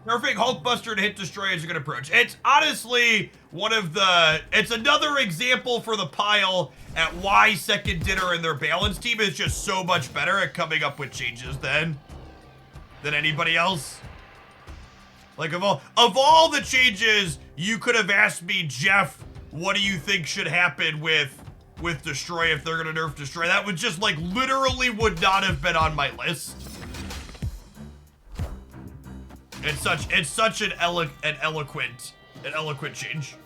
Nerfing Hulkbuster to hit destroy is a good approach. It's honestly one of the, it's another example for the pile at why Second Dinner and their balance team is just so much better at coming up with changes than anybody else. Like of all the changes, you could have asked me, Jeff, what do you think should happen with Destroy if they're gonna nerf Destroy? That would just like literally would not have been on my list. It's such an eloquent change.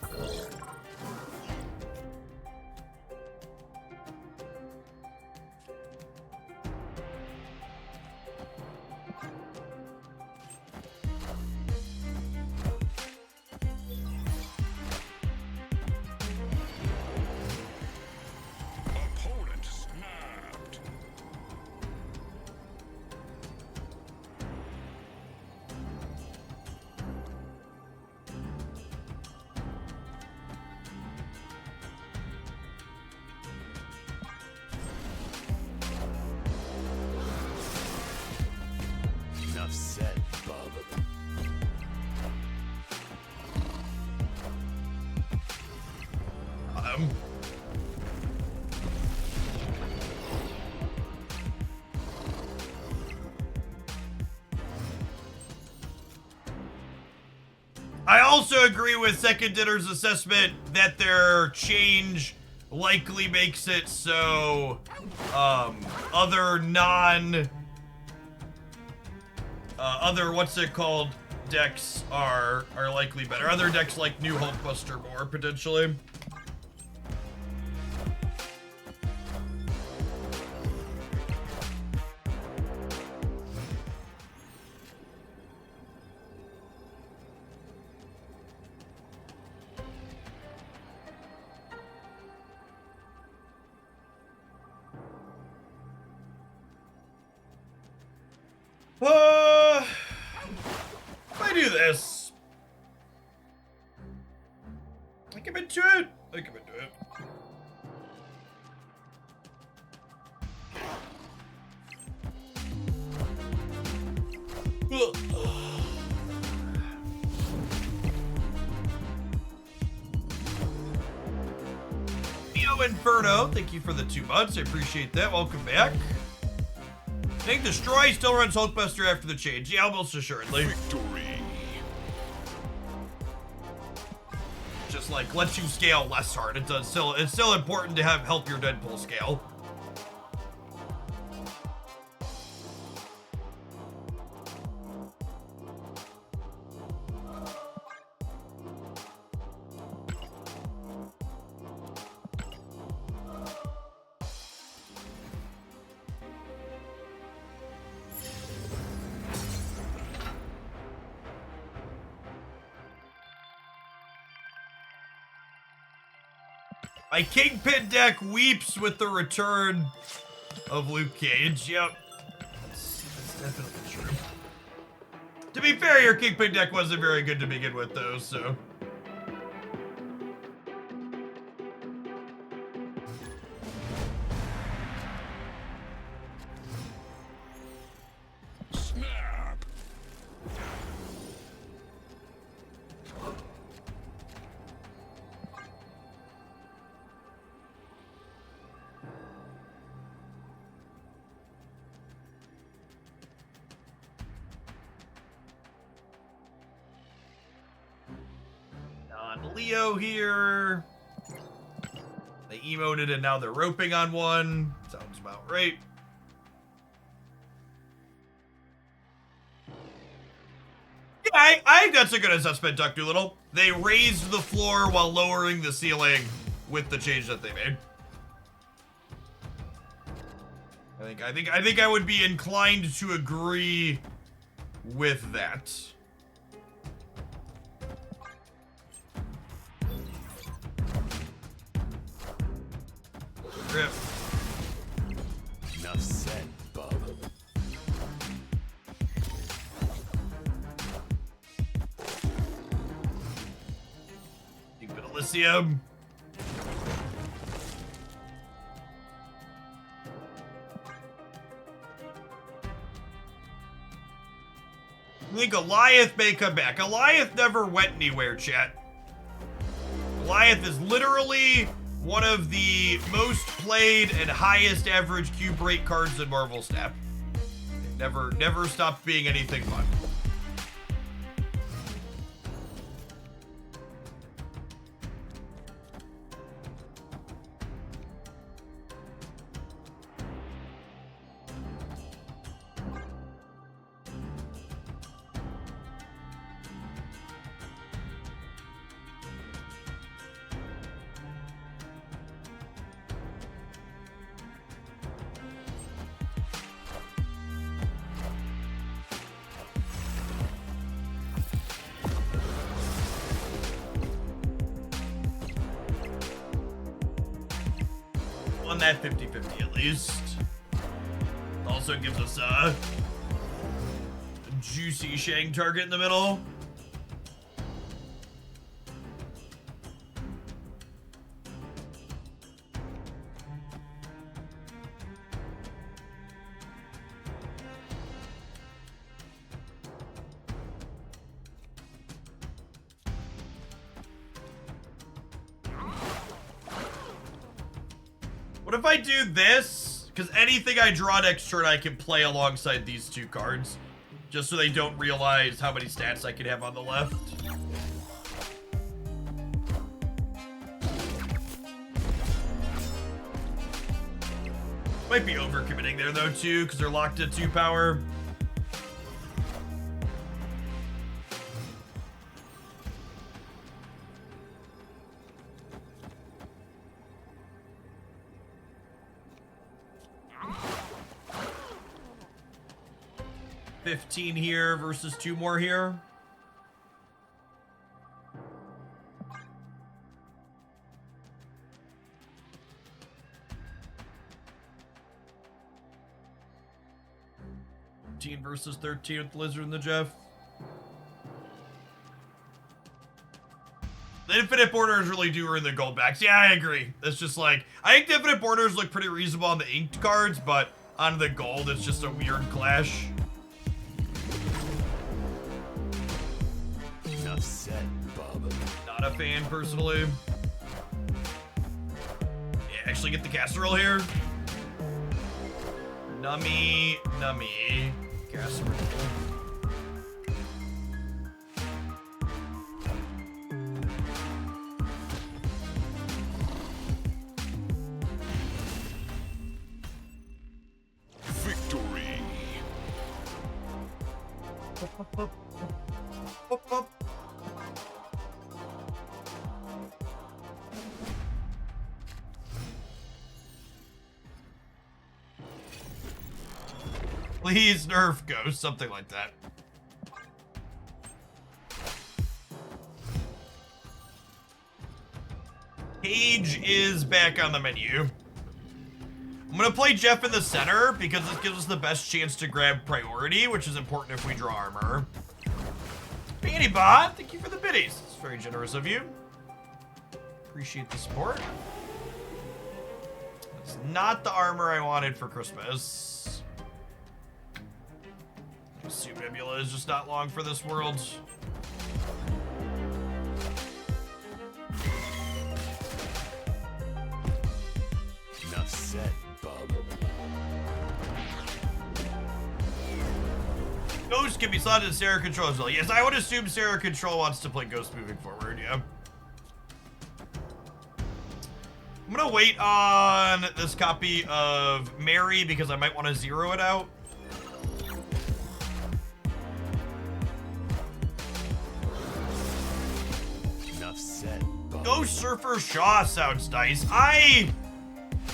I also agree with Second Dinner's assessment that their change likely makes it so other what's it called decks are likely better. Other decks like New Hulkbuster more potentially. If I do this, I can into it. I can into it. Neo Inferno, thank you for the 2 months. I appreciate that. Welcome back. I think Destroy still runs Hulkbuster after the change. Yeah, almost assuredly. Victory. Just like lets you scale less hard. It does still. It's still important to help your Deadpool scale. My Kingpin deck weeps with the return of Luke Cage. Yep. That's definitely true. To be fair, your Kingpin deck wasn't very good to begin with, though, so. Snap. Leo here. They emoted and now they're roping on one. Sounds about right. Yeah, I think that's a good assessment, Duck Doolittle. They raised the floor while lowering the ceiling with the change that they made. I think I would be inclined to agree with that. Rip. Enough said, bub. Stupid Elysium. think Goliath may come back. Goliath never went anywhere, chat. Goliath is literally one of the most played and highest average cube rate cards in Marvel Snap. Never stopped being anything fun. On that 50-50 at least. Also gives us a juicy Shang target in the middle. What if I do this? Because anything I draw next turn, I can play alongside these two cards. Just so they don't realize how many stats I can have on the left. Might be overcommitting there, though, too, because they're locked at 2 power. $15 here versus 2 more here. $15 versus 13 with the Lizard and the Jeff. The infinite borders really do earn the gold backs. Yeah, I agree. It's just like, I think the infinite borders look pretty reasonable on the inked cards, but on the gold, it's just a weird clash. Enough said, bub. Not a fan, personally. Yeah, actually get the casserole here. Nummy. Casserole. Victory. Please nerf Ghost, something like that. Cage is back on the menu. I'm gonna play Jeff in the center because this gives us the best chance to grab priority, which is important if we draw armor. Banny Bot, thank you for the biddies. It's very generous of you. Appreciate the support. It's not the armor I wanted for Christmas. I assume Nebula is just not long for this world. Enough said, bub. Ghost can be slotted in Sarah Control as well. Yes, I would assume Sarah Control wants to play Ghost moving forward, yeah. I'm gonna wait on this copy of Mary because I might want to zero it out. Enough said, bub. Ghost Surfer Shaw sounds nice.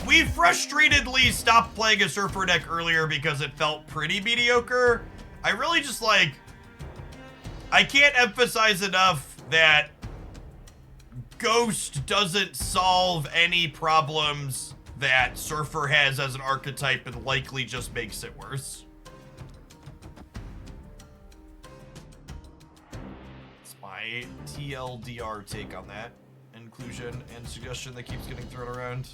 We frustratedly stopped playing a Surfer deck earlier because it felt pretty mediocre. I really just like, I can't emphasize enough that Ghost doesn't solve any problems that Surfer has as an archetype and likely just makes it worse. It's my TLDR take on that inclusion and suggestion that keeps getting thrown around.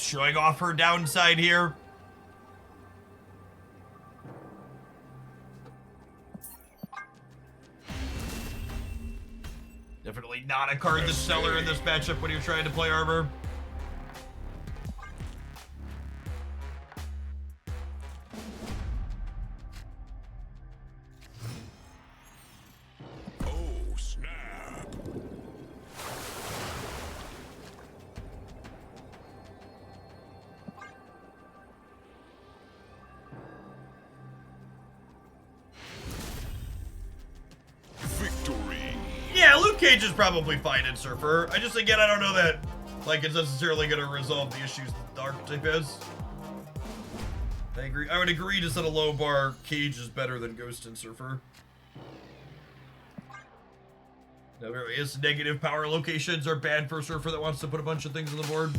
showing off her downside here. Definitely not a card to seller in this matchup when you're trying to play Arbor. Oh, snap. Victory. Yeah, Luke Cage is probably fine in Surfer. I just, again, I don't know that, like, it's necessarily going to resolve the issues that the archetype has. I agree. I would agree to set a low bar. Cage is better than Ghost and Surfer. Now, various negative power locations are bad for a Surfer that wants to put a bunch of things on the board.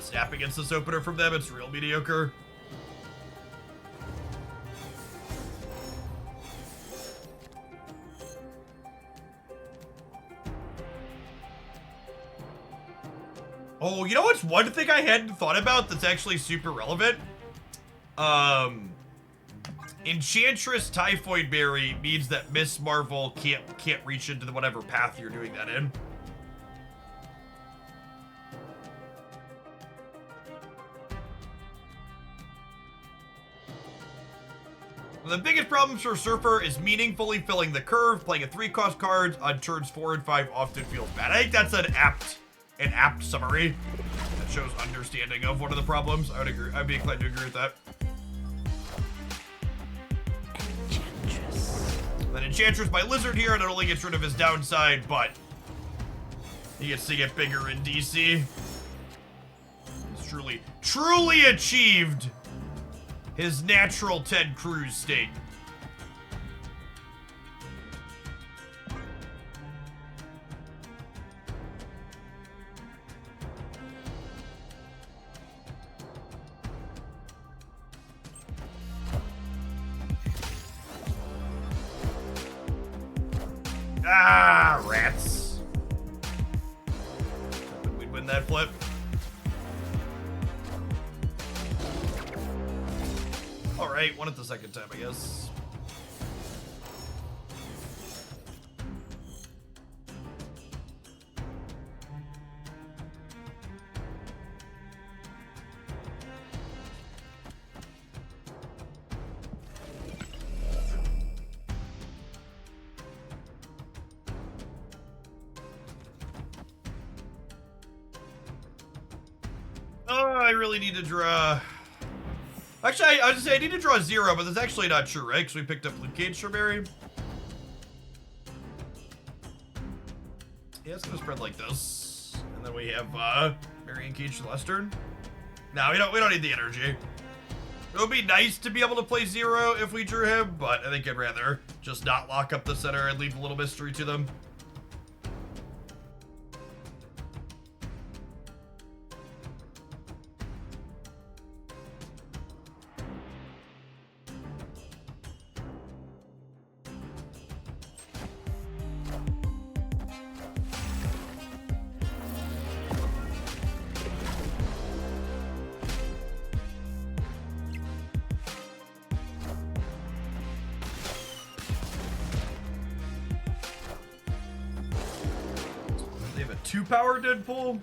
Snap against this opener from them, it's real mediocre. Oh, you know what's one thing I hadn't thought about that's actually super relevant? Enchantress Typhoid Berry means that Miss Marvel can't reach into whatever path you're doing that in. The biggest problems for Surfer is meaningfully filling the curve. Playing a 3-cost card on turns 4 and 5 often feels bad. I think that's an apt summary that shows understanding of one of the problems. I would agree. I'd be inclined to agree with that. Then Enchantress by Lizard here, not only gets rid of his downside, but he gets to get bigger in DC. He's truly achieved his natural Ted Cruz state. Ah, rats. Hoping we'd win that flip. Alright, won it the second time, I guess. Oh, I really need to draw. Actually, I was gonna say I need to draw 0, but that's actually not true, right? Because we picked up Luke Cage Strawberry. Yeah, it's gonna spread like this, and then we have Marion Cage the last turn. No, we don't need the energy. It would be nice to be able to play 0 if we drew him, but I think I'd rather just not lock up the center and leave a little mystery to them. They have a 2-power Deadpool.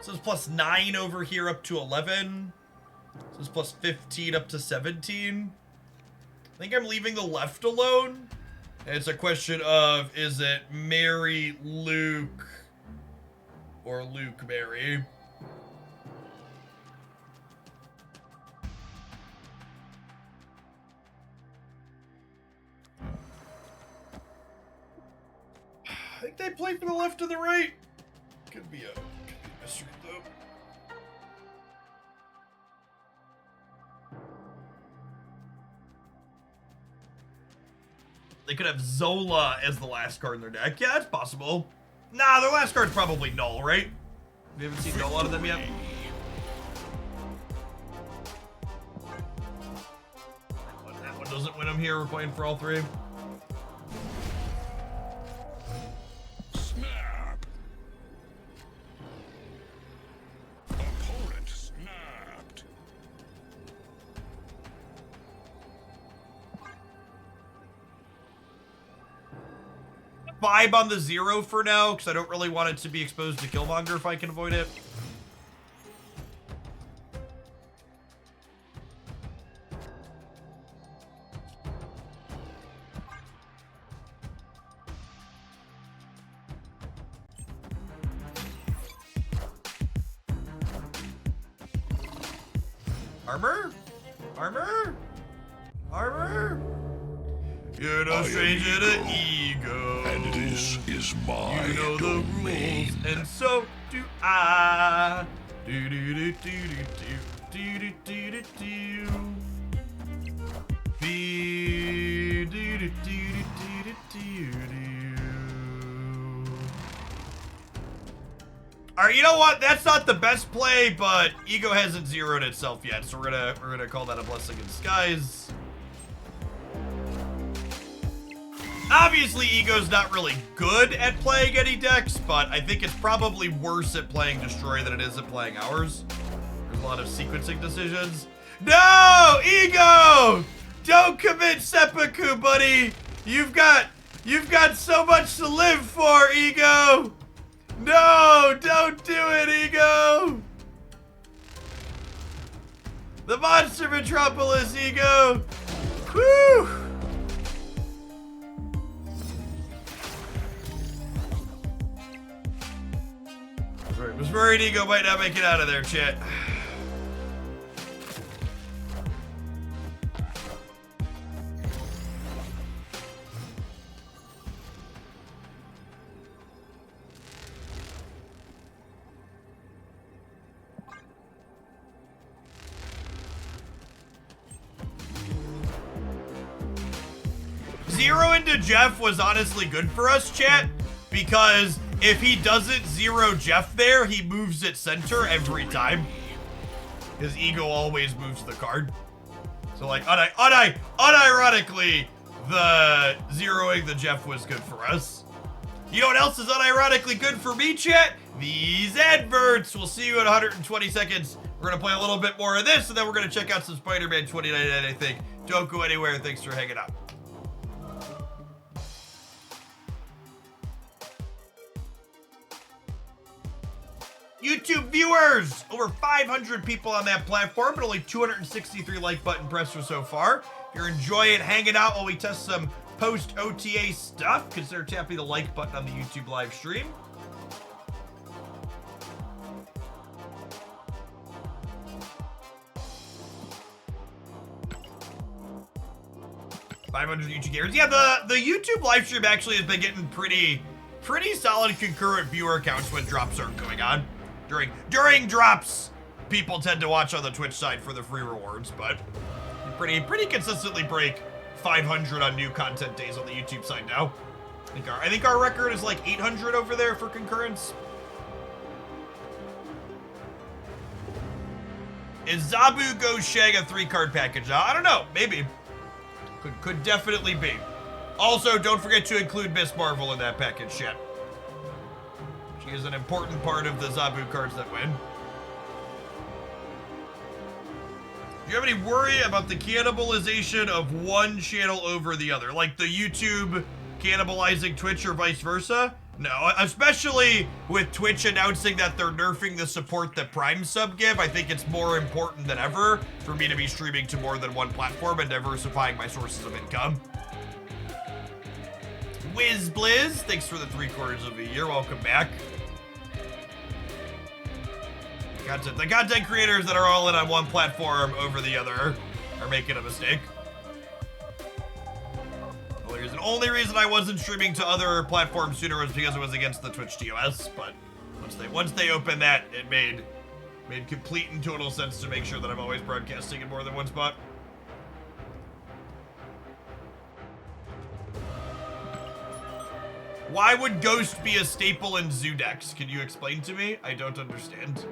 So it's +9 over here up to 11. So it's +15 up to 17. I think I'm leaving the left alone. And it's a question of, is it Mary Luke or Luke Mary? think they play from the left to the right. Could be a mystery, though. They could have Zola as the last card in their deck. Yeah, it's possible. Nah, their last card's probably Null, right? We haven't seen Null out of them yet. That one doesn't win them here. We're playing for all three. Snap. Opponent snapped. Vibe on the 0 for now, because I don't really want it to be exposed to Killmonger if I can avoid it. Armor? Armor? Armor? You're no stranger to ego. And this is my You know the domain. rules, and so do I. Do do do do do do do do do do. Do do do do do do. All right, you know what? That's not the best play, but Ego hasn't zeroed itself yet, so we're gonna call that a blessing in disguise. Obviously, Ego's not really good at playing any decks, but I think it's probably worse at playing Destroy than it is at playing ours. There's a lot of sequencing decisions. No, Ego! Don't commit seppuku, buddy. You've got so much to live for, Ego. No, don't do it, Ego. The Monster Metropolis, Ego. Whew. Alright, was worried Ego might not make it out of there, chat. Zero into Jeff was honestly good for us, chat, because if he doesn't zero Jeff there, he moves it center every time. His Ego always moves the card. So like, unironically, the zeroing the Jeff was good for us. You know what else is unironically good for me, chat? These adverts. We'll see you in 120 seconds. We're gonna play a little bit more of this, and then we're gonna check out some Spider-Man 2099, I think. Don't go anywhere. Thanks for hanging out. YouTube viewers! Over 500 people on that platform, but only 263 like button pressers so far. If you're enjoying hanging out while we test some post-OTA stuff, consider tapping the like button on the YouTube live stream. $500 YouTube gamers. Yeah, the YouTube live stream actually has been getting pretty solid concurrent viewer counts when drops aren't going on. During drops, people tend to watch on the Twitch side for the free rewards, but you pretty consistently break 500 on new content days on the YouTube side now. I think our record is like 800 over there for concurrence. Is Zabu Go Shag a 3-card package? I don't know. Maybe. Could definitely be. Also, don't forget to include Miss Marvel in that package, chat. She is an important part of the Zabu cards that win. Do you have any worry about the cannibalization of one channel over the other? Like the YouTube cannibalizing Twitch or vice versa? No, especially with Twitch announcing that they're nerfing the support that Prime sub give. I think it's more important than ever for me to be streaming to more than one platform and diversifying my sources of income. Wiz Blizz, thanks for the 3/4 of a year. Welcome back. The content creators that are all in on one platform over the other are making a mistake. Well, there's an only reason I wasn't streaming to other platforms sooner was because it was against the Twitch TOS, but once they opened that, it made complete and total sense to make sure that I'm always broadcasting in more than one spot. Why would Ghost be a staple in zoo decks? Can you explain to me? I don't understand.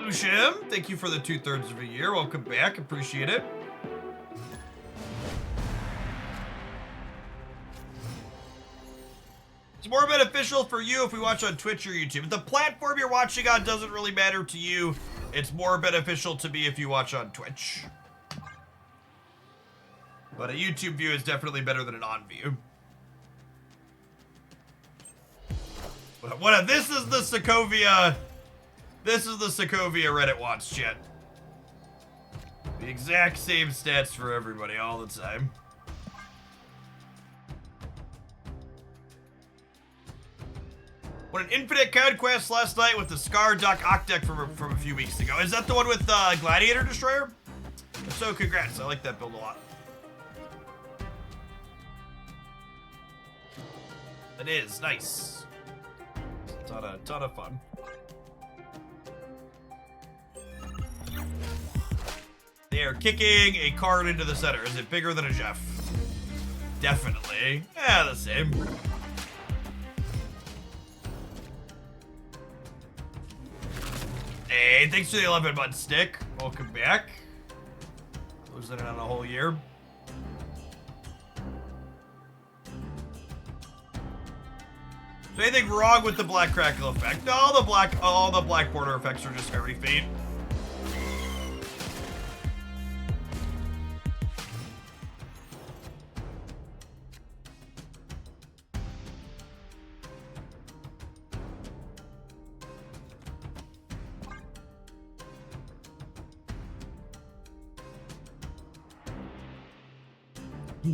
Lucian, thank you for the 2/3 of a year. Welcome back. Appreciate it. It's more beneficial for you if we watch on Twitch or YouTube. The platform you're watching on doesn't really matter to you. It's more beneficial to me if you watch on Twitch. But a YouTube view is definitely better than an on view. But this is the Sokovia. This is the Sokovia Reddit watch chat. The exact same stats for everybody all the time. What an infinite Conquest last night with the Scar Duck Oct deck from a few weeks ago. Is that the one with Gladiator Destroyer? If so, congrats. I like that build a lot. It is nice. It's a ton of fun. They are kicking a card into the center. Is it bigger than a Jeff? Definitely. Yeah, the same. Hey, thanks for the 11-month stick. Welcome back. Closing it on a whole year. Is there anything wrong with the Black Crackle effect? No, all the black border effects are just very faint.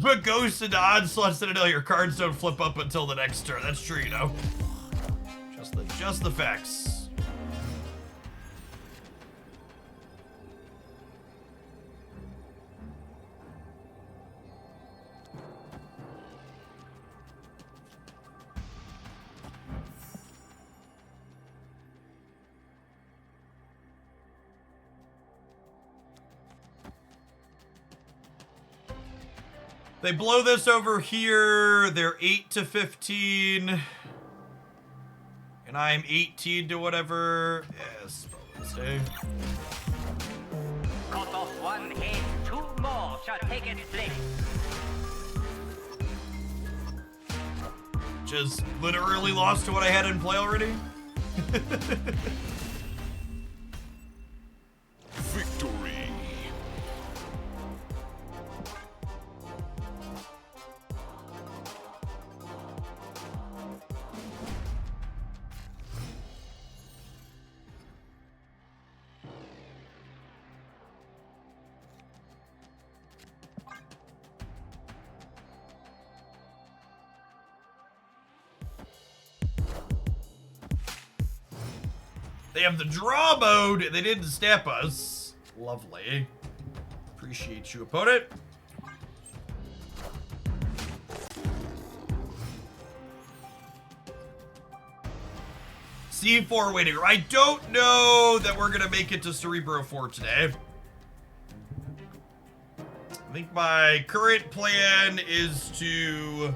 Put Ghost into Onslaught Citadel, your cards don't flip up until the next turn. That's true, you know. Just the facts. They blow this over here. They're 8-15. And I'm 18 to whatever. Yes, probably stay. Cut off one head, two more shall take its place. Just literally lost to what I had in play already. Victory. They have the draw mode. They didn't snap us. Lovely. Appreciate you, opponent. C4 waiting room. I don't know that we're going to make it to Cerebro 4 today. I think my current plan is to...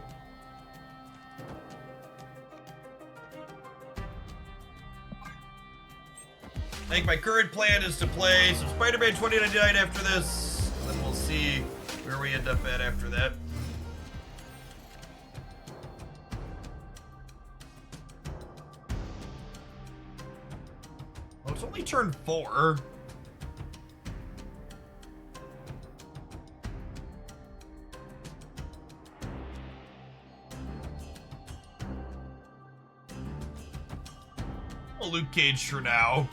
I think my current plan is to play some Spider-Man 2099 after this, and then we'll see where we end up at after that. Oh, it's only turn 4. Oh, Luke Cage for now.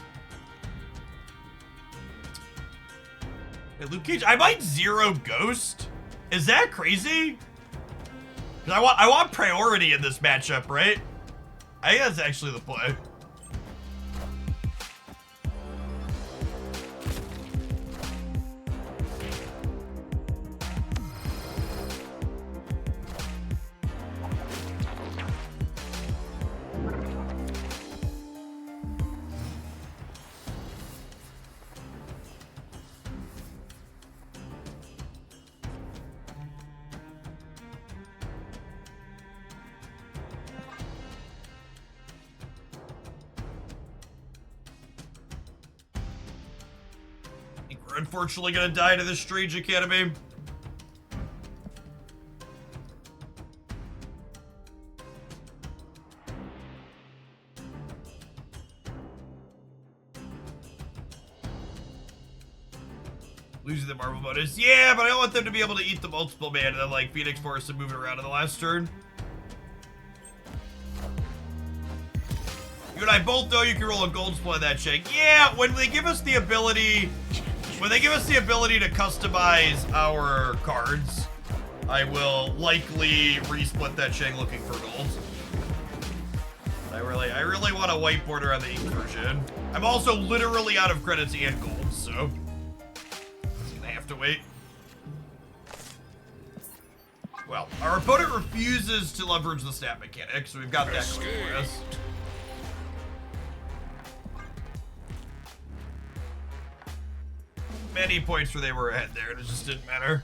Hey, Luke Cage, I might 0 Ghost. Is that crazy? Because I want priority in this matchup, right? I think that's actually the play. We're unfortunately gonna die to this strange academy. Losing the marble bonus. Yeah, but I don't want them to be able to eat the multiple man and then like Phoenix Force and move it around in the last turn. You and I both know you can roll a gold split on that check. Yeah, when they give us the ability to customize our cards, I will likely resplit that check looking for gold. I really want a white border on the ink version. I'm also literally out of credits and gold, so it's gonna have to wait. Well, our opponent refuses to leverage the stat mechanic, so we've got that going for us. Many points where they were ahead there, and it just didn't matter.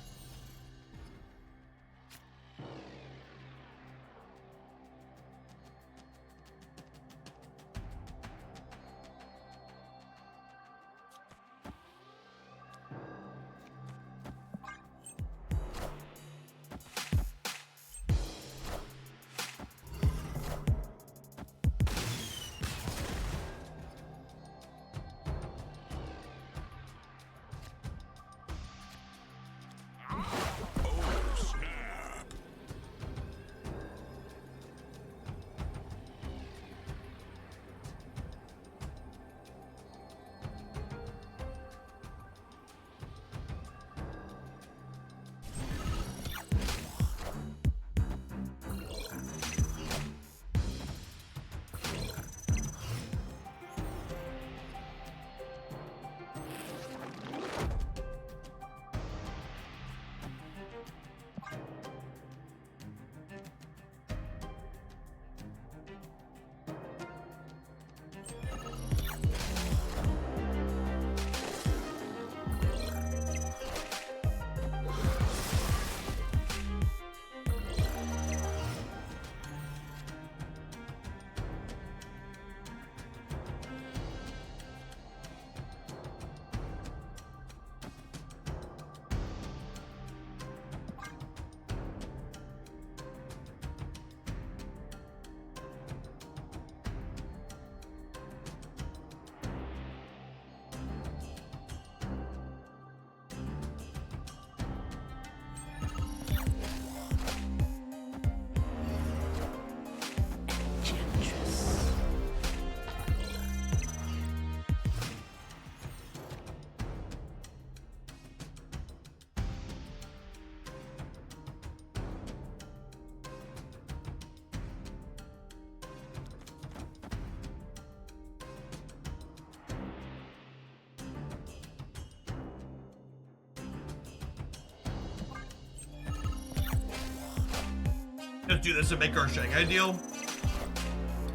Let's do this and make our Shanghai deal.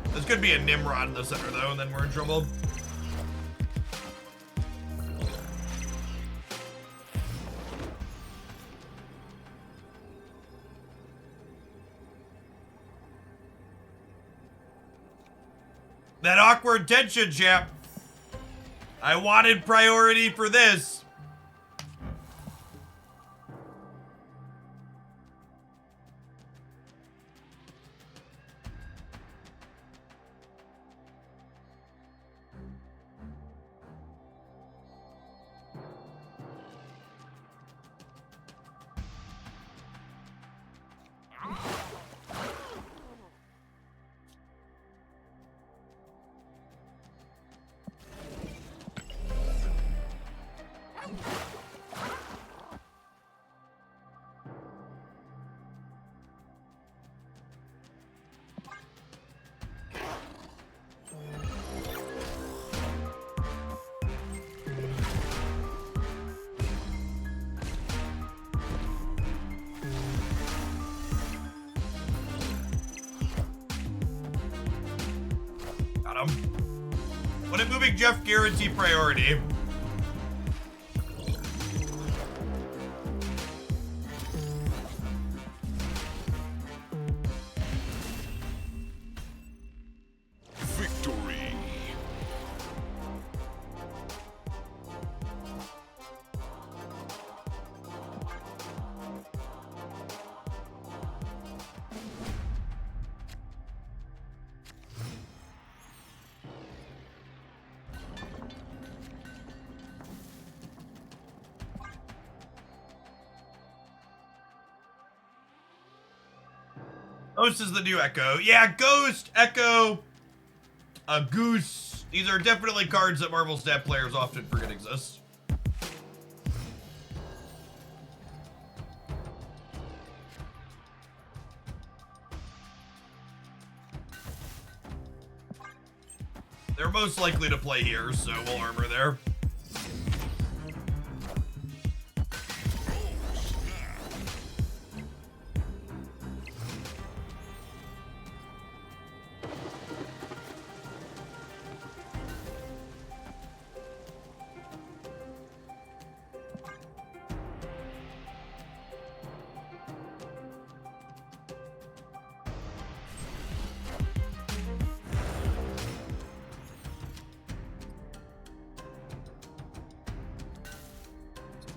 There's gonna be a Nimrod in the center though, and then we're in trouble. That awkward tension, chap. I wanted priority for this. When I'm moving Jeff, guarantee priority. Victory. Ghost is the new Echo. Yeah, Ghost, Echo, Goose. These are definitely cards that Marvel Snap players often forget exist. They're most likely to play here, so we'll armor there.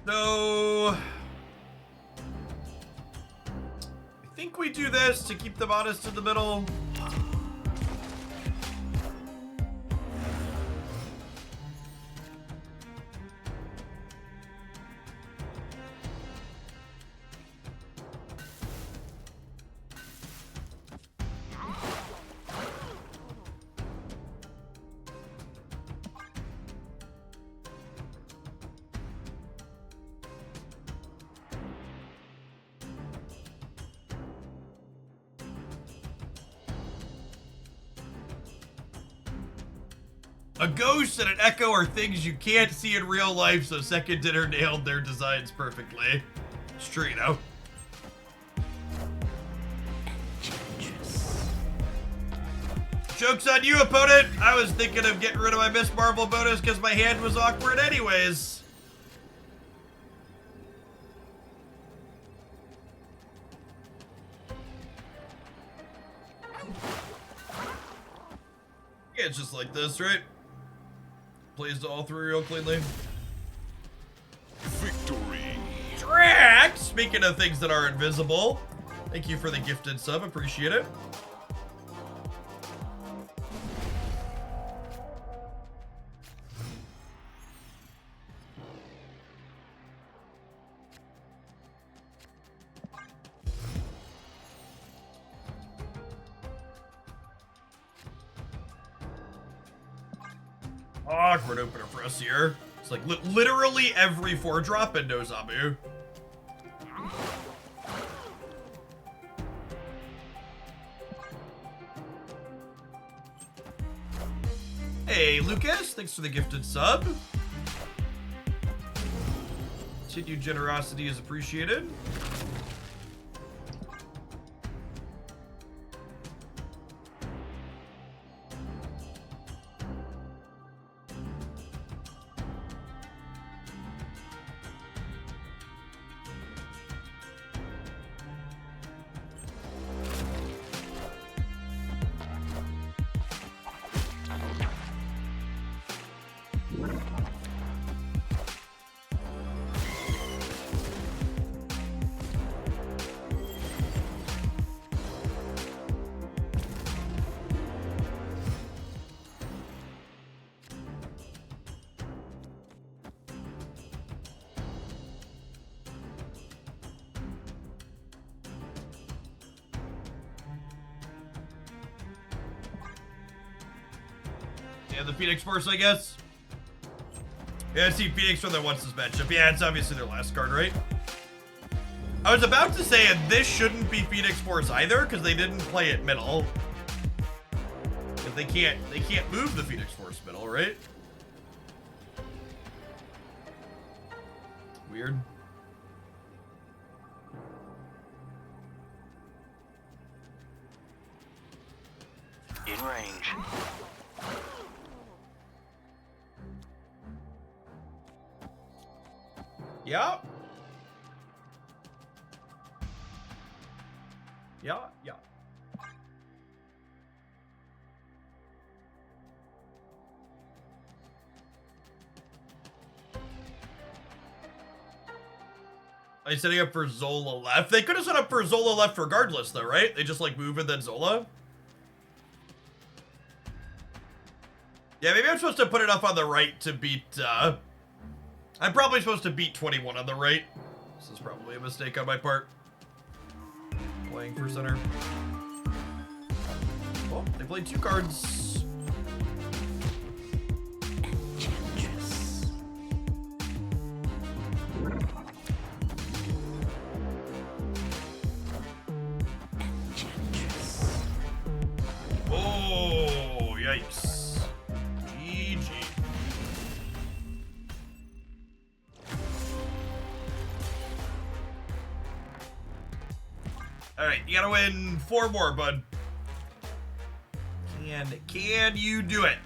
So, I think we do this to keep them honest in the middle. A ghost and an echo are things you can't see in real life, so Second Dinner nailed their designs perfectly. It's true, you know. Joke's on you, opponent! I was thinking of getting rid of my Miss Marvel bonus because my hand was awkward anyways. Yeah, it's just like this, right? Plays all through real cleanly. Victory. Drax! Speaking of things that are invisible, thank you for the gifted sub, appreciate it. Awkward opener for us here. It's like literally every 4-drop and no Zabu. Hey, Lucas, thanks for the gifted sub. Continued generosity is appreciated. Yeah, the Phoenix Force, I guess. Yeah, I see Phoenix from their once this matchup. Yeah, it's obviously their last card, right? I was about to say, and this shouldn't be Phoenix Force either, because they didn't play it middle. Because they can't move the Phoenix Force middle, right? Weird. In range. Yeah. Yeah, yeah. Are you setting up for Zola left? They could have set up for Zola left regardless, though, right? They just, like, move and then Zola? Yeah, maybe I'm supposed to put it up on the right to beat, I'm probably supposed to beat 21 on the right. This is probably a mistake on my part. Playing for center. Oh, they played 2 cards. Oh, yikes. GG. Alright, you gotta win 4 more, bud. Can you do it?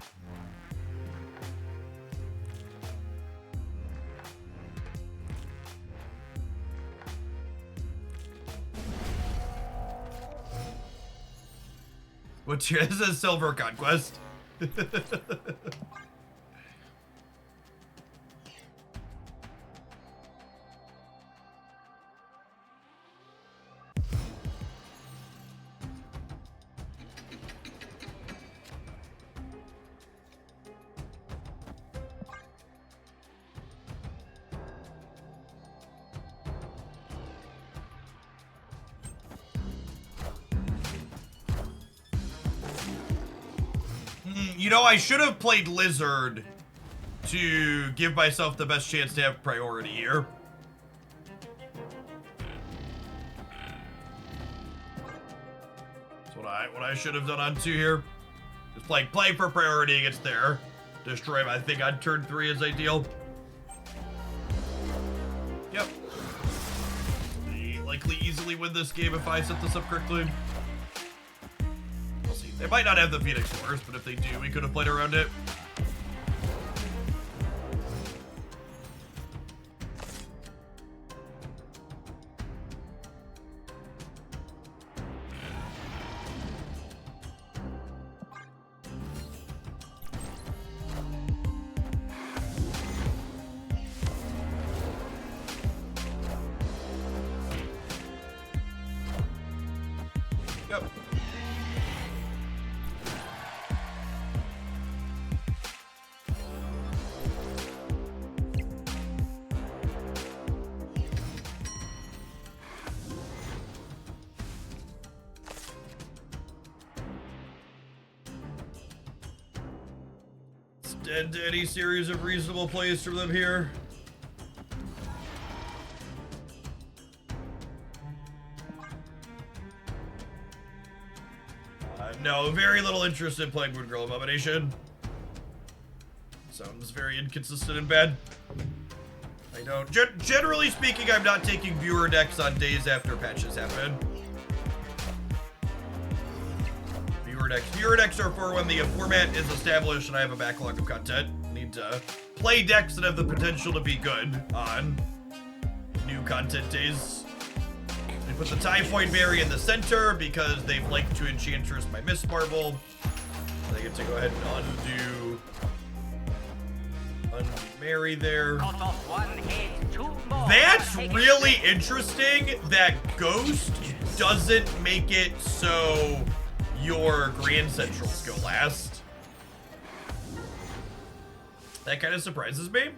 What's your, this is Silver Conquest. You know, I should have played Lizard to give myself the best chance to have priority here. That's what I should have done on 2 here. Just play for priority against there. Destroy him, I think on turn 3 is ideal. Yep. They likely easily win this game if I set this up correctly. We'll see. They might not have the Phoenix Force, but if they do, we could have played around it. Yep. It's dead to any series of reasonable plays from them here. No, very little interest in playing Moon Girl Abomination. Sounds very inconsistent and bad. I don't. Generally speaking, I'm not taking viewer decks on days after patches happen. Viewer decks are for when the format is established and I have a backlog of content. I need to play decks that have the potential to be good on new content days. I put the Typhoid Berry in the center because they've liked to Enchantress my Miss Marble. They get to go ahead and unmarry there. That's really interesting that Ghost doesn't make it so your Grand Centrals go last. That kind of surprises me.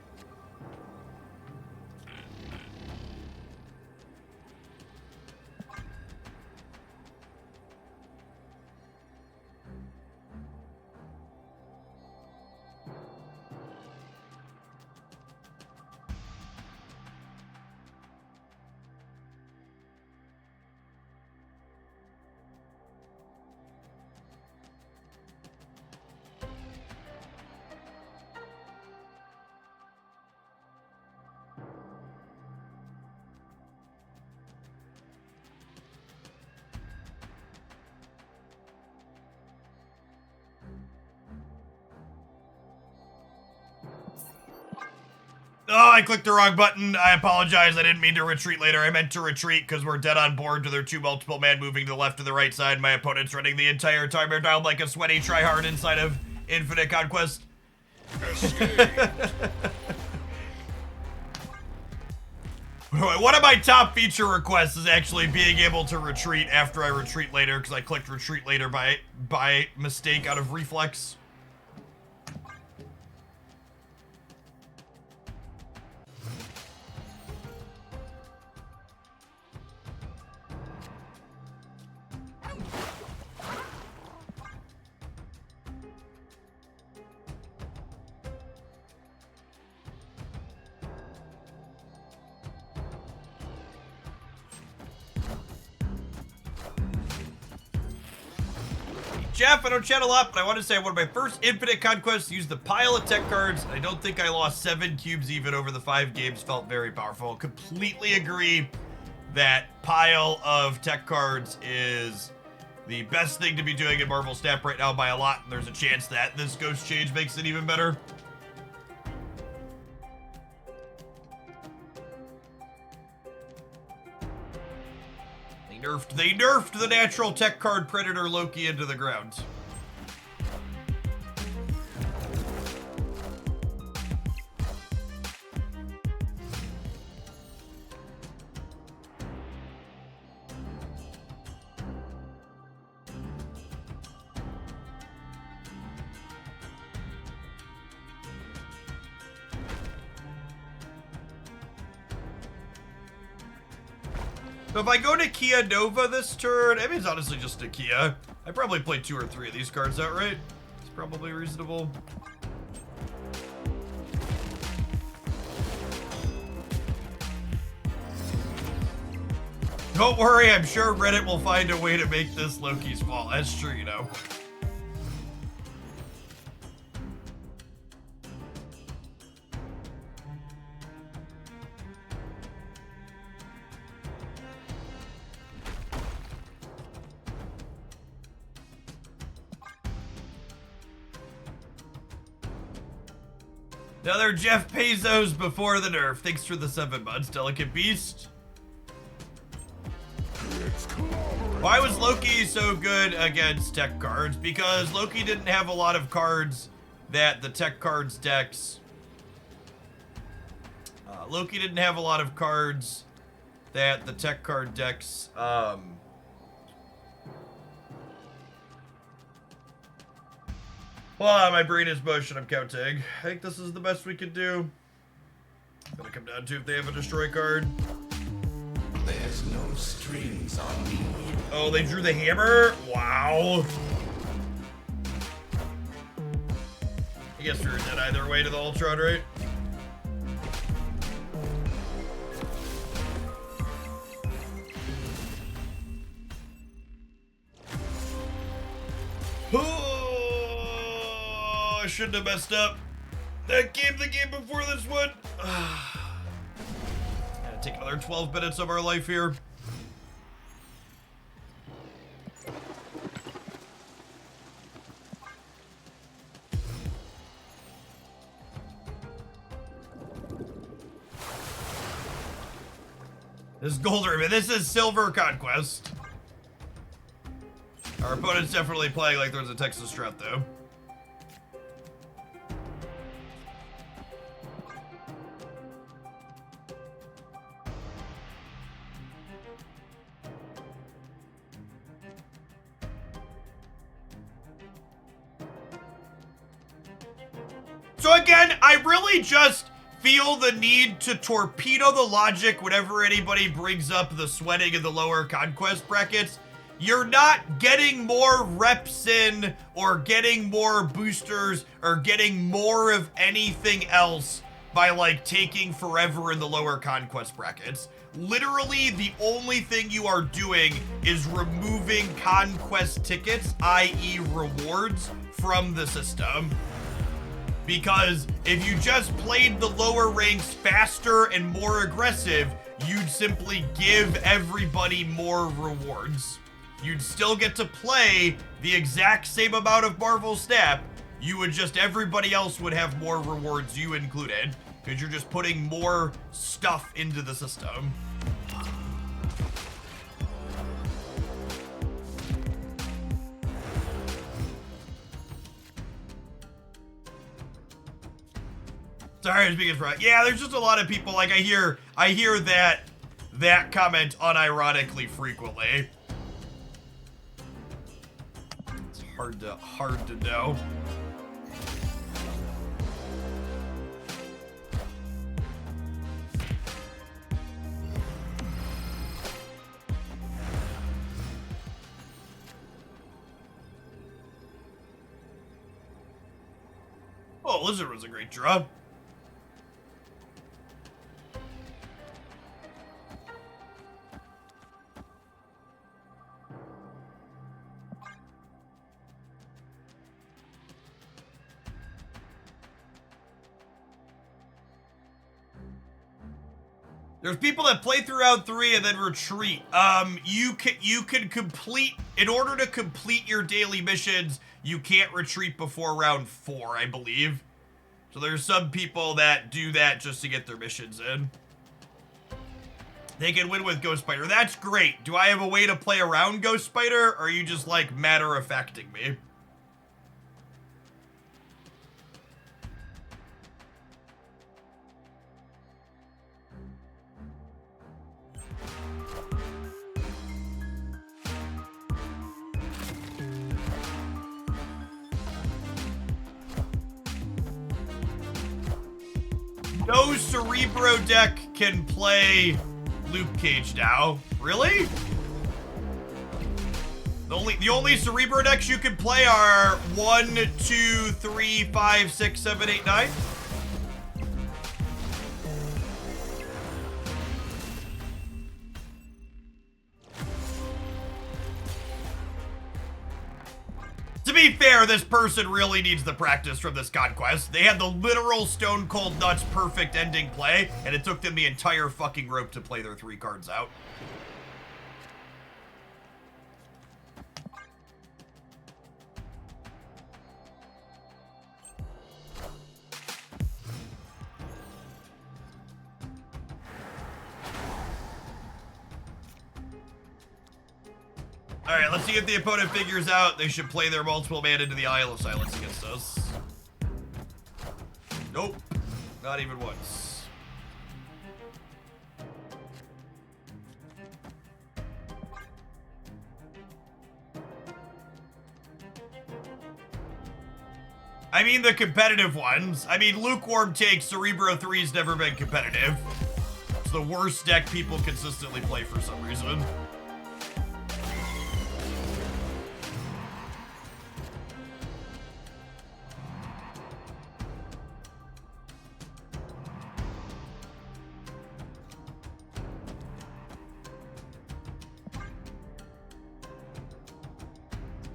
Oh, I clicked the wrong button. I apologize. I didn't mean to retreat later. I meant to retreat because we're dead on board to their 2 multiple man moving to the left and the right side. My opponent's running the entire timer down like a sweaty tryhard inside of Infinite Conquest. One of my top feature requests is actually being able to retreat after I retreat later because I clicked retreat later by mistake out of reflex. Jeff, I don't chat a lot, but I want to say one of my first infinite conquests used the pile of tech cards. I don't think I lost 7 cubes even over the 5 games. Felt very powerful. Completely agree that pile of tech cards is the best thing to be doing in Marvel Snap right now by a lot, and there's a chance that this Ghost Change makes it even better. They nerfed the natural tech card Predator Loki into the ground. So if I go to Kia Nova this turn, I mean, it's honestly just a Kia. I probably play 2 or 3 of these cards outright. It's probably reasonable. Don't worry, I'm sure Reddit will find a way to make this Loki's fault. That's true, you know. Another Jeff Bezos before the nerf. Thanks for the 7 months, Delicate Beast. Why was Loki so good against tech cards? Because Loki didn't have a lot of cards that the tech cards decks... Loki didn't have a lot of cards that the tech card decks... Well, my brain is mush and I'm counting. I think this is the best we can do. Gonna come down to if they have a destroy card. There's no strings on me. Oh, they drew the hammer? Wow. I guess we were dead either way to the Ultron, right? Oh, I shouldn't have messed up. That game, the game before this one. Gotta take another 12 minutes of our life here. This is gold ribbon. This is silver conquest. Our opponent's definitely playing like there's a Texas strat though. So again, I really just feel the need to torpedo the logic whenever anybody brings up the sweating in the lower conquest brackets. You're not getting more reps in or getting more boosters or getting more of anything else by like taking forever in the lower conquest brackets. Literally the only thing you are doing is removing conquest tickets, i.e. rewards, from the system. Because if you just played the lower ranks faster and more aggressive, you'd simply give everybody more rewards. You'd still get to play the exact same amount of Marvel Snap. You would just, everybody else would have more rewards, you included, because you're just putting more stuff into the system. Sorry, I was being right. Yeah, there's just a lot of people, like I hear that comment unironically frequently. It's hard to know. Oh, Lizard was a great draw. There's people that play through round 3 and then retreat. You can complete, in order to complete your daily missions, you can't retreat before round 4, I believe. So there's some people that do that just to get their missions in. They can win with Ghost Spider. That's great. Do I have a way to play around Ghost Spider, or are you just, like, matter-of-facting me? No Cerebro deck can play Luke Cage now. Really? The only Cerebro decks you can play are 1, 2, 3, 5, 6, 7, 8, 9. To be fair, this person really needs the practice from this Conquest. They had the literal stone cold nuts perfect ending play, and it took them the entire fucking rope to play their 3 cards out. Alright, let's see if the opponent figures out they should play their multiple man into the Isle of Silence against us. Nope. Not even once. I mean the competitive ones. I mean, Lukewarm takes Cerebro 3's never been competitive. It's the worst deck people consistently play for some reason.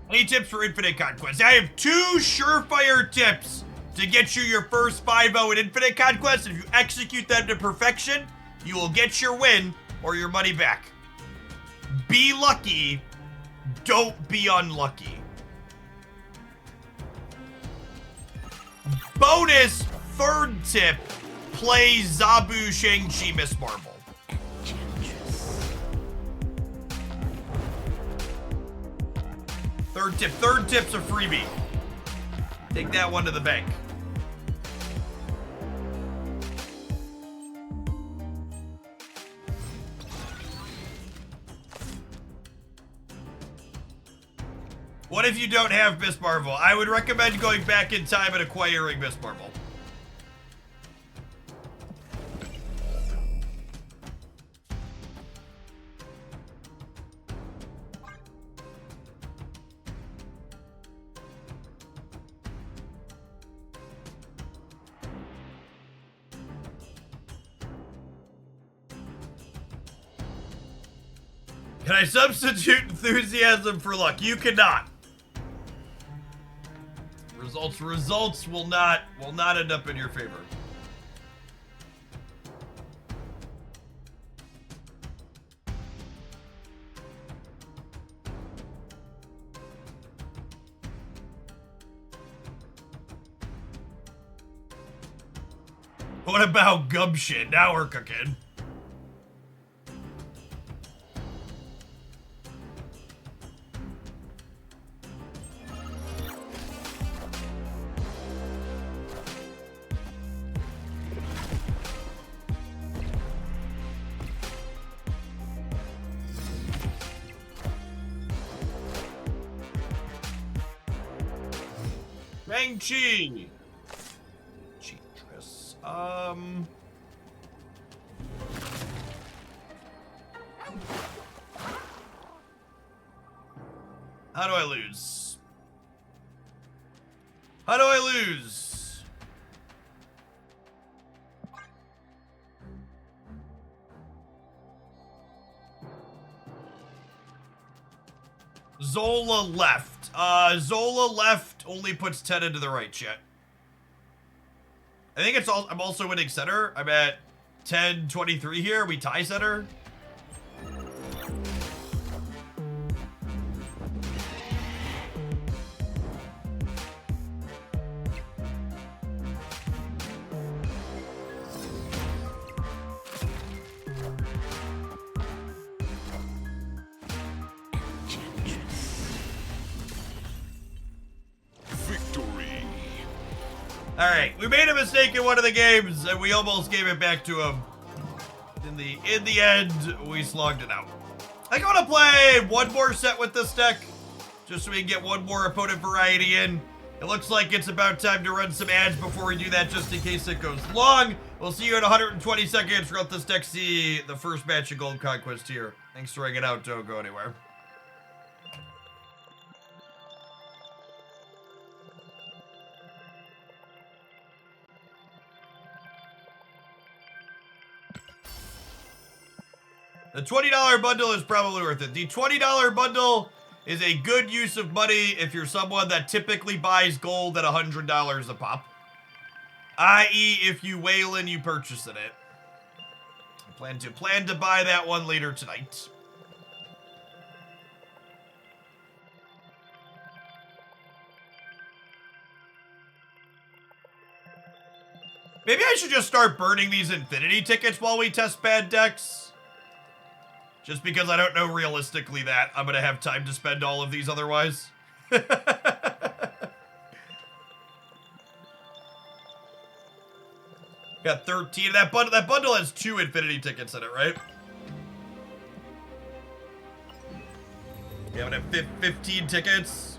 Any tips for Infinite Conquest? I have 2 surefire tips to get you your first 5-0 in Infinite Conquest. If you execute them to perfection, you will get your win or your money back. Be lucky. Don't be unlucky. Bonus 3rd tip. Play Zabu, Shang-Chi, Miss Marvel. Third tip's a freebie. Take that one to the bank. What if you don't have Miss Marvel? I would recommend going back in time and acquiring Miss Marvel. Can I substitute enthusiasm for luck? You cannot. Results will not end up in your favor. What about gumption? Now we're cooking. Shang-Chi. Cheatress. How do I lose? How do I lose? Zola left. Zola left only puts 10 into the right chat. I think it's all. I'm also winning center. I'm at 10-23 here. We tie setter. All right, we made a mistake in one of the games, and we almost gave it back to him. In the end, we slogged it out. I want to play one more set with this deck, just so we can get one more opponent variety in. It looks like it's about time to run some ads before we do that, just in case it goes long. We'll see you in 120 seconds. Let this deck see the first match of Gold Conquest here. Thanks for hanging out. Don't go anywhere. The $20 bundle is probably worth it. The $20 bundle is a good use of money if you're someone that typically buys gold at $100 a pop. I.e., if you whale and you purchase it. I plan to buy that one later tonight. Maybe I should just start burning these infinity tickets while we test bad decks. Just because I don't know realistically that I'm going to have time to spend all of these otherwise. Got 13. That bundle has 2 infinity tickets in it, right? Yeah, I'm going to have 15 tickets.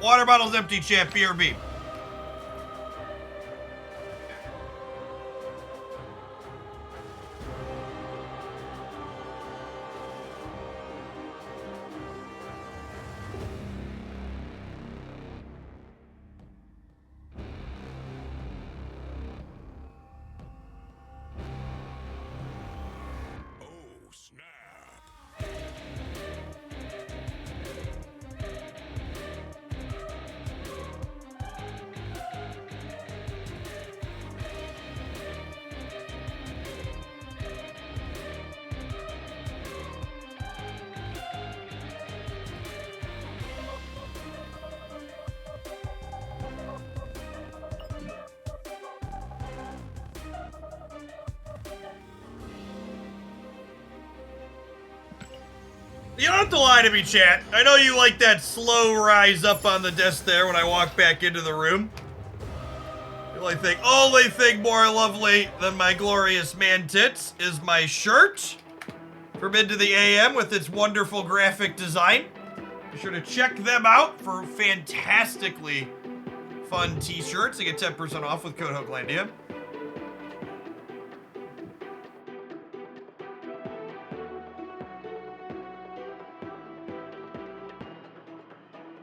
Water bottle's empty, champ. BRB. You don't have to lie to me, chat. I know you like that slow rise up on the desk there when I walk back into the room. The only thing more lovely than my glorious man tits is my shirt from Into the AM with its wonderful graphic design. Be sure to check them out for fantastically fun t-shirts. You get 10% off with code Hoaglandia.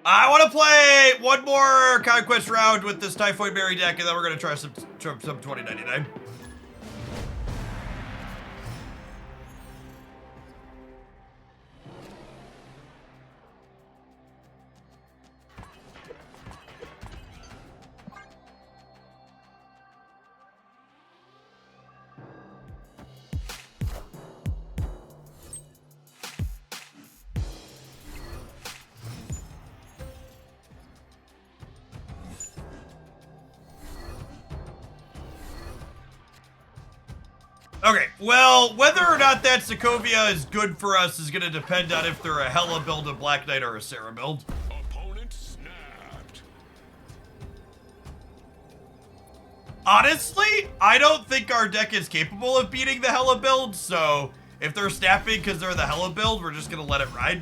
I want to play one more Conquest round with this Typhoid Berry deck, and then we're going to try some 2099. Okay, well, whether or not that Sokovia is good for us is going to depend on if they're a Hela build, a Black Knight, or a Sarah build. Opponent snapped. Honestly, I don't think our deck is capable of beating the Hela build, so if they're snapping because they're the Hela build, we're just going to let it ride.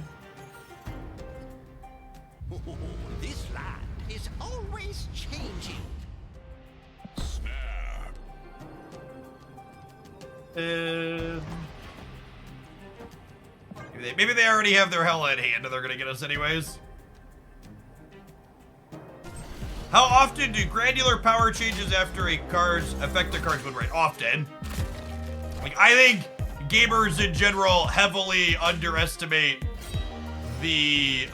This land is always changing. Maybe they already have their Hela in hand and they're gonna get us anyways. How often do granular power changes after a card's affect a card's win rate? Often. Like, I think gamers in general heavily underestimate the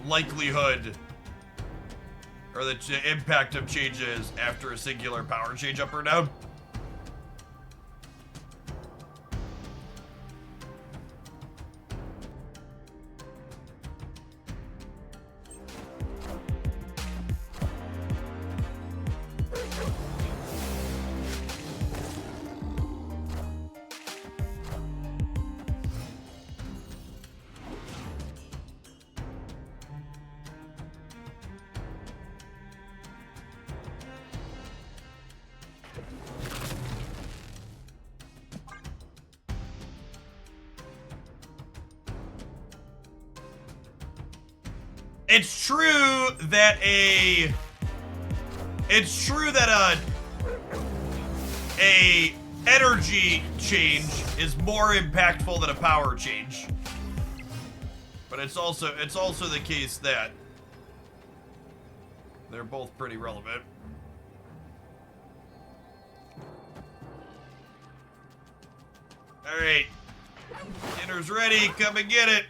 likelihood or the impact of changes after a singular power change up or down. It's true that a energy change is more impactful than a power change. But it's also the case that they're both pretty relevant. All right. Dinner's ready. Come and get it.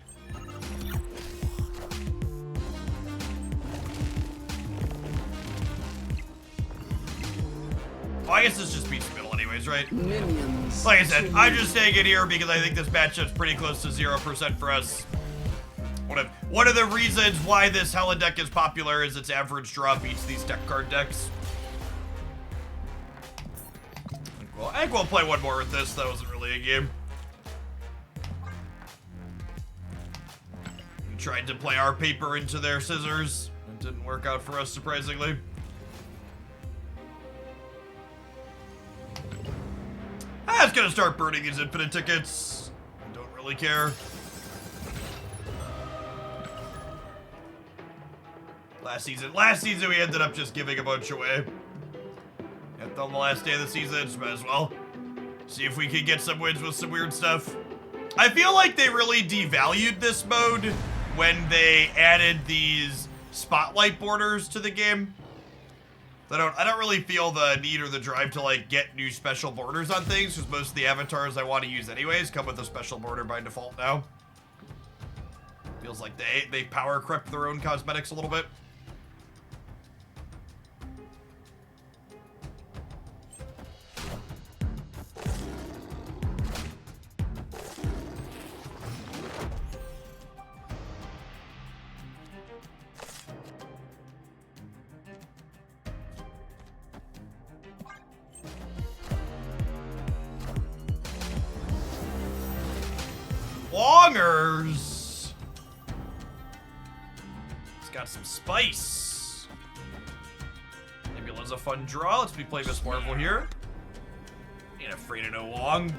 Oh, I guess this just beats the middle anyways, right? Minions. Like I said, I'm just saying it here because I think this matchup's pretty close to 0% for us. One of the reasons why this Hella deck is popular is its average draw beats these deck card decks. Well, I think we'll play one more with this. That wasn't really a game. We tried to play our paper into their scissors. It didn't work out for us, surprisingly. I was gonna start burning his infinite tickets. I don't really care. Last season we ended up just giving a bunch away. And on the last day of the season, just might as well see if we could get some wins with some weird stuff. I feel like they really devalued this mode when they added these spotlight borders to the game. I don't really feel the need or the drive to like get new special borders on things, because most of the avatars I want to use anyways come with a special border by default now. Feels like they power crept their own cosmetics a little bit. Longers. It's got some spice. Nebula's a fun draw. Let's be playing Miss Marvel here. Ain't afraid of no long.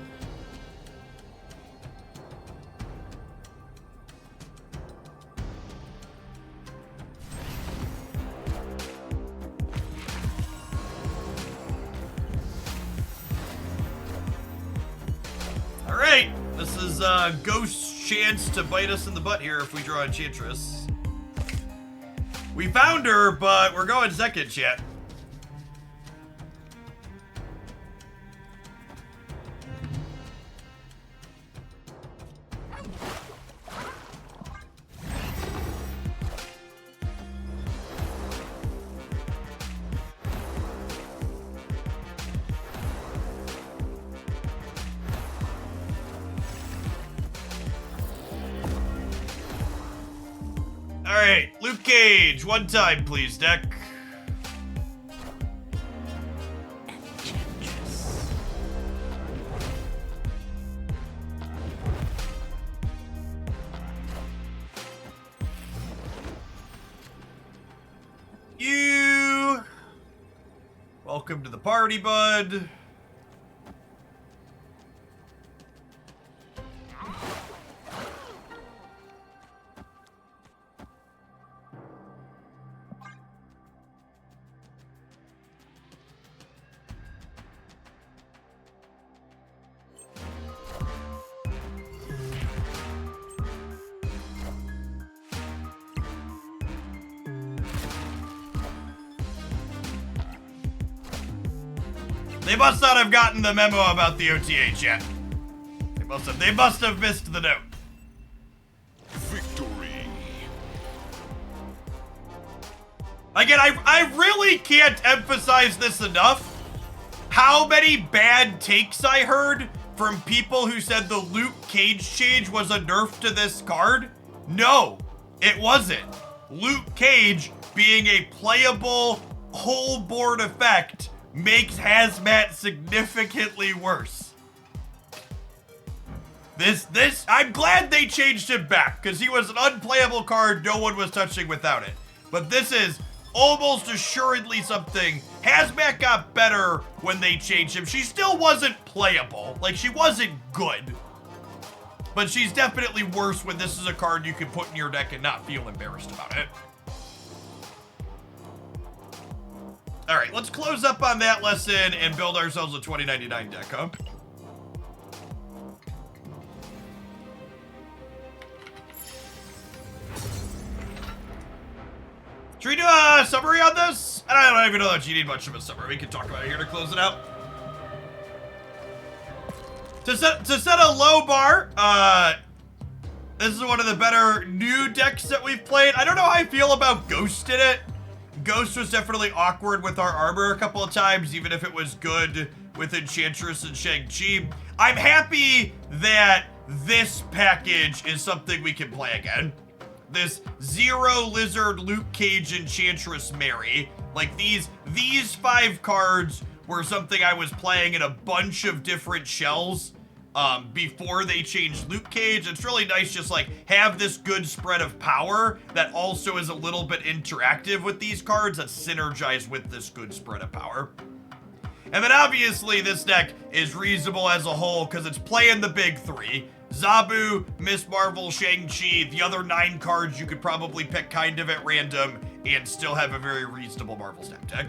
All right. This is Ghost's chance to bite us in the butt here if we draw Enchantress. We found her, but we're going second, chat. Alright, Luke Cage, one time please, deck. You. Welcome to the party, bud. They must not have gotten the memo about the OTH yet. They must have missed the note. Victory. Again, I really can't emphasize this enough. How many bad takes I heard from people who said the Luke Cage change was a nerf to this card? No, it wasn't. Luke Cage being a playable whole board effect makes Hazmat significantly worse. I'm glad they changed him back, because he was an unplayable card no one was touching without it. But this is almost assuredly something. Hazmat got better when they changed him. She still wasn't playable. Like, she wasn't good. But she's definitely worse when this is a card you can put in your deck and not feel embarrassed about it. All right, let's close up on that lesson and build ourselves a 2099 deck, huh? Should we do a summary on this? I don't even know that you need much of a summary. We can talk about it here to close it out. To set a low bar, this is one of the better new decks that we've played. I don't know how I feel about Ghost in it. Ghost was definitely awkward with our armor a couple of times, even if it was good with Enchantress and Shang-Chi. I'm happy that this package is something we can play again. This Zero Lizard Luke Cage Enchantress Mary. Like these 5 cards were something I was playing in a bunch of different shells before they changed Luke Cage. It's really nice just like have this good spread of power that also is a little bit interactive with these cards that synergize with this good spread of power. And then obviously this deck is reasonable as a whole because it's playing the big 3. Zabu, Miss Marvel, Shang-Chi, the other 9 cards you could probably pick kind of at random and still have a very reasonable Marvel Snap deck.